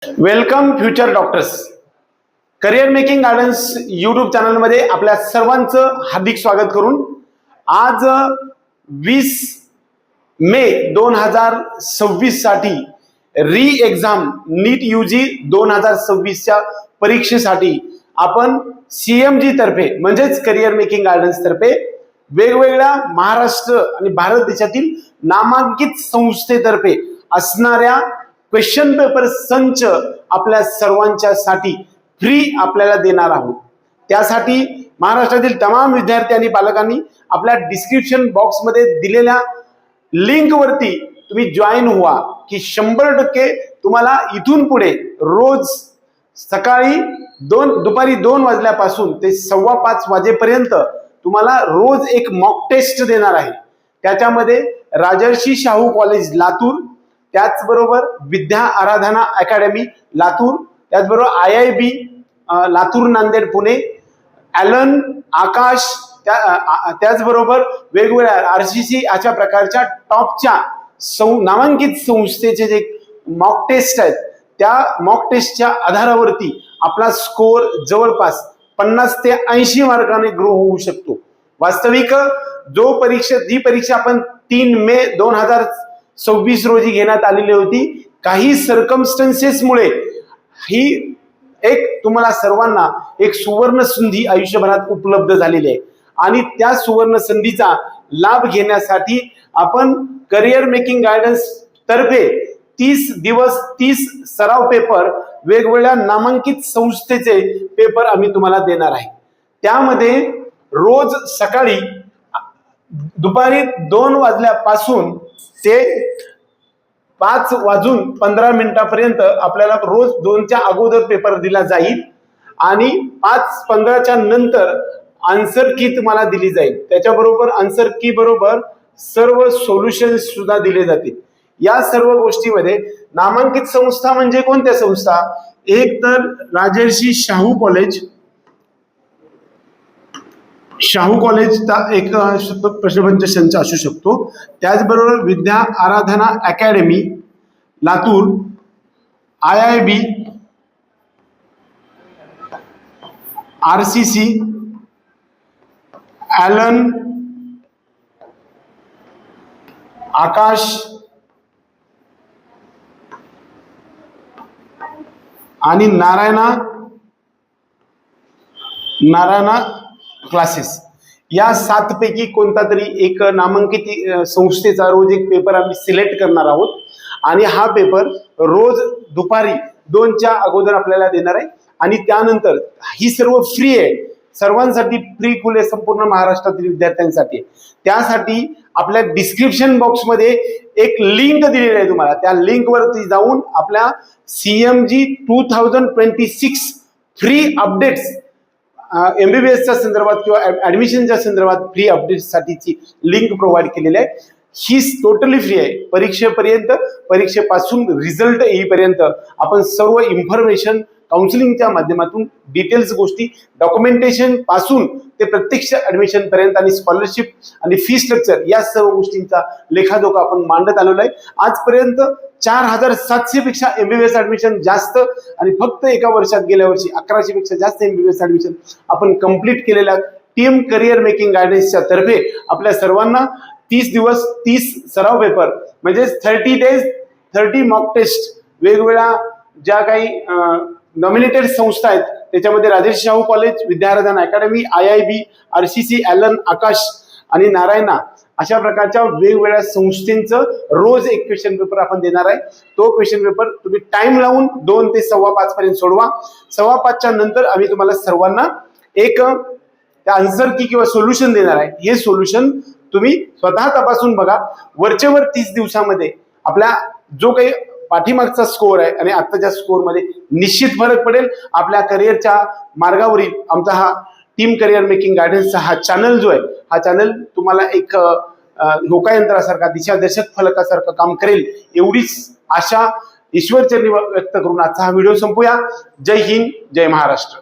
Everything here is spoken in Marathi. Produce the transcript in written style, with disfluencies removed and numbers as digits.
Welcome future doctors. Career making guidance YouTube चॅनलमध्ये आपल्या सर्वांचं हार्दिक स्वागत करून आज 20 मे 2026 साठी री एक्झाम नीट यूजी 2026च्या परीक्षेसाठी आपण CMG तर्फे म्हणजेच करिअर मेकिंग गायडन्स तर्फे वेगवेगळ्या महाराष्ट्र आणि भारत देशातील नामांकित संस्थेतर्फे असणाऱ्या क्वेश्चन पेपर संच आपल्या सर्वांच्यासाठी फ्री आपल्याला देणार आहोत. त्यासाठी महाराष्ट्रातील तमाम विद्यार्थी आणि पालकांनी आपल्या डिस्क्रिप्शन बॉक्समध्ये दिलेल्या लिंक वरती तुम्ही जॉईन व्हा की 100% तुम्हाला इथून पुढे रोज सकाळी दुपारी 2 वाजल्यापासून ते 4:15 वाजेपर्यंत तुम्हाला रोज एक मॉक टेस्ट देणार आहे. त्याच्यामध्ये राजर्षी शाहू कॉलेज लातूर, त्याचबरोबर विद्या आराधना अकॅडमी लातूर, त्याचबरोबर IIB लातूर नांदेड पुणे, ॲलन आकाश, त्याचबरोबर वेगवेगळ्या RCC अशा प्रकारच्या टॉपच्या नामांकित संस्थेचे जे मॉक टेस्ट आहेत त्या मॉक टेस्टच्या आधारावरती आपला स्कोअर जवळपास 50 ते 80 मार्काने ग्रो होऊ शकतो. वास्तविक जी परीक्षा आपण 3 मे 2026 रोजी घेण्यात आलेली होती, काही सर्कमस्टन्सेसमुळे ही एक तुम्हाला सर्वांना एक सुवर्ण संधी आयुष्यभरात उपलब्ध झालेली आहे आणि त्या सुवर्ण संधीचा लाभ घेण्यासाठी आपण करिअर मेकिंग गायडन्स तर्फे 30 दिवस 30 सराव पेपर वेगवेगळ्या नामांकित संस्थेचे पेपर आम्ही तुम्हाला देणार आहे. त्यामध्ये रोज सकाळी दुपारी 2 वाजल्यापासून ते 5:15 आपल्याला रोज 2च्या अगोदर पेपर दिला जाईल आणि 5:15च्या नंतर आन्सर की तुम्हाला दिली जाईल. त्याच्याबरोबर आन्सर की बरोबर सर्व सोल्युशन्स सुद्धा दिले जातील. या सर्व गोष्टीमध्ये नामांकित संस्था म्हणजे कोणत्या संस्था? एक तर राजर्षी शाहू कॉलेजचा एक प्रश्नपंच संच असू शकतो. त्याचबरोबर Vidya Aradhana academy Latur, IIB, RCC, Allen Aakash आणि नारायणा क्लासेस, या 7 पैकी कोणता तरी एक नामांकित संस्थेचा रोज एक पेपर आम्ही सिलेक्ट करणार आहोत आणि हा पेपर रोज दुपारी 2च्या अगोदर आपल्याला देणार आहे. आणि त्यानंतर ही सर्व फ्री आहे, सर्वांसाठी फ्री खुले संपूर्ण महाराष्ट्रातील विद्यार्थ्यांसाठी. त्यासाठी आपल्या डिस्क्रिप्शन बॉक्समध्ये एक लिंक दिलेली आहे तुम्हाला, त्या लिंकवरती जाऊन आपल्या CMG 2026 फ्री अपडेट्स MBBSच्या संदर्भात किंवा ऍडमिशनच्या संदर्भात फ्री अपडेट्ससाठीची लिंक प्रोव्हाइड केलेली आहे. ही टोटली फ्री आहे. परीक्षेपासून रिझल्ट येईपर्यंत आपण सर्व इन्फॉर्मेशन काउन्सिलिंगच्या माध्यमातून डिटेल्स गोष्टी डॉक्युमेंटेशन पासून ते प्रत्यक्ष ऍडमिशन पर्यंत आणि स्कॉलरशिप आणि फी स्ट्रक्चर या सर्व गोष्टींचा लेखाजोखा आपण मांडत आलेलो आहे. आजपर्यंत 4700 पेक्षा MBBS ऍडमिशन जास्त आणि फक्त एका वर्षात गेल्या वर्षी 1100 पेक्षा जास्त MBBS ऍडमिशन आपण कंप्लीट केलेल्या टीम करिअर मेकिंग गायडन्सच्या तर्फे आपल्या सर्वांना 30 दिवस 30 सराव पेपर म्हणजे 30 days 30 मॉक टेस्ट वेगवेगळ्या ज्या काही नॉमिनेटेड संस्था आहेत त्याच्यामध्ये राजर्षी शाहू कॉलेज, विद्या Aradhana academy, IIB, RCC, Allen Aakash आणि नारायणा अशा प्रकारच्या वेगवेगळ्या संस्थेचं रोज एक क्वेश्चन पेपर आपण देणार आहे. तो क्वेश्चन पेपर तुम्ही टाइम लावून 2 ते 5:15 पर्यंत सोडवा. 5:15च्या नंतर आम्ही तुम्हाला सर्वांना एक आन्सर की किंवा सोल्युशन देणार आहे. हे सोल्युशन तुम्ही स्वतः तपासून बघा. वरचेवर 30 दिवसामध्ये आपल्या जो काही पाठीमागचा स्कोअर आहे आणि आत्ताच्या स्कोअर मध्ये निश्चित फरक पडेल. आपल्या करिअरच्या मार्गावरील आमचा हा टीम करिअर मेकिंग गायडन्सचा हा चॅनल जो आहे, हा चॅनल तुम्हाला एक होकायंत्रासारखा दिशादर्शक फलकासारखं काम करेल एवढीच आशा ईश्वरचरणी व्यक्त करून आजचा हा व्हिडिओ संपूया. जय हिंद, जय महाराष्ट्र.